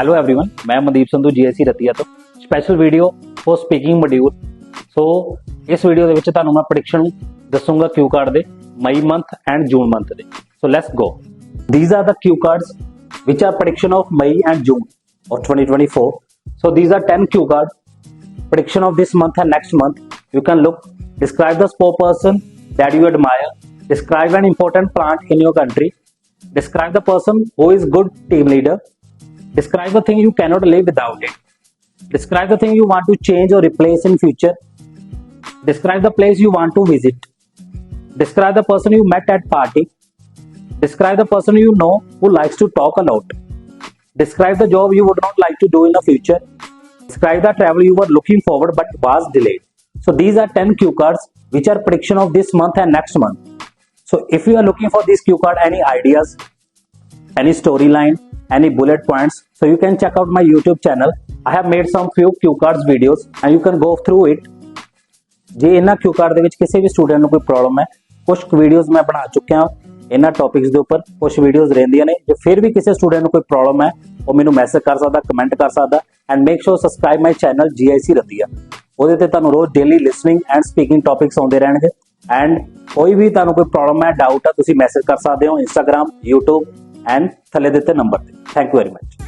Hello everyone, मैं Mandeep Sandhu GIC Ratia तो special video for speaking module. So इस वीडियो ਦੇ ਵਿੱਚ ਤੁਹਾਨੂੰ ਮੈਂ ਪ੍ਰੈਡਿਕਸ਼ਨ ਦੱਸੂਗਾ क्यू कार्ड ਦੇ मई मंथ एंड जून मंथ ਦੇ। So let's go. These are the cue cards which are prediction of May and June of 2024. So these are 10 Q card prediction of this month and next month. You can look, describe the spokesperson that you admire, describe an important plant in your country, describe the person who is good team leader, describe the thing you cannot live without it, describe the thing you want to change or replace in future, describe the place you want to visit, describe the person you met at party, describe the person you know who likes to talk a lot, describe the job you would not like to do in the future, describe the travel you were looking forward but was delayed. So these are 10 cue cards which are prediction of this month and next month. So if you are looking for this cue card, any ideas, any storyline, any bullet points, so you can check out my YouTube channel. I have made some few cue cards videos and you can go through it. ਜੇ ਇਹਨਾਂ Q card ਦੇ ਵਿੱਚ ਕਿਸੇ ਵੀ student ਨੂੰ ਕੋਈ problem ਹੈ, ਕੁਝ videos ਮੈਂ ਬਣਾ ਚੁੱਕਿਆ ਇਹਨਾਂ ਟੌਪਿਕਸ ਦੇ ਉੱਪਰ, ਕੁਝ ਵੀਡੀਓਜ਼ ਰਹਿੰਦੀਆਂ ਨੇ। ਜੇ ਫਿਰ ਵੀ ਕਿਸੇ ਸਟੂਡੈਂਟ ਨੂੰ ਕੋਈ ਪ੍ਰੋਬਲਮ ਹੈ, ਉਹ ਮੈਨੂੰ ਮੈਸੇਜ ਕਰ ਸਕਦਾ, ਕਮੈਂਟ ਕਰ ਸਕਦਾ। And make sure subscribe my channel GIC Ratia. ਉਹਦੇ ਤੇ ਤੁਹਾਨੂੰ ਰੋਜ਼ daily listening and speaking topics ਆਉਂਦੇ ਰਹਿਣਗੇ। ਐਂਡ ਕੋਈ ਵੀ ਤੁਹਾਨੂੰ ਕੋਈ ਪ੍ਰੋਬਲਮ ਹੈ, ਡਾਊਟ ਹੈ, ਤੁਸੀਂ ਮੈਸੇਜ ਕਰ ਸਕਦੇ ਹੋ Instagram, YouTube ਐਂਡ ਥੱਲੇ ਦਿੱਤੇ ਨੰਬਰ ਤੇ। Thank you very much.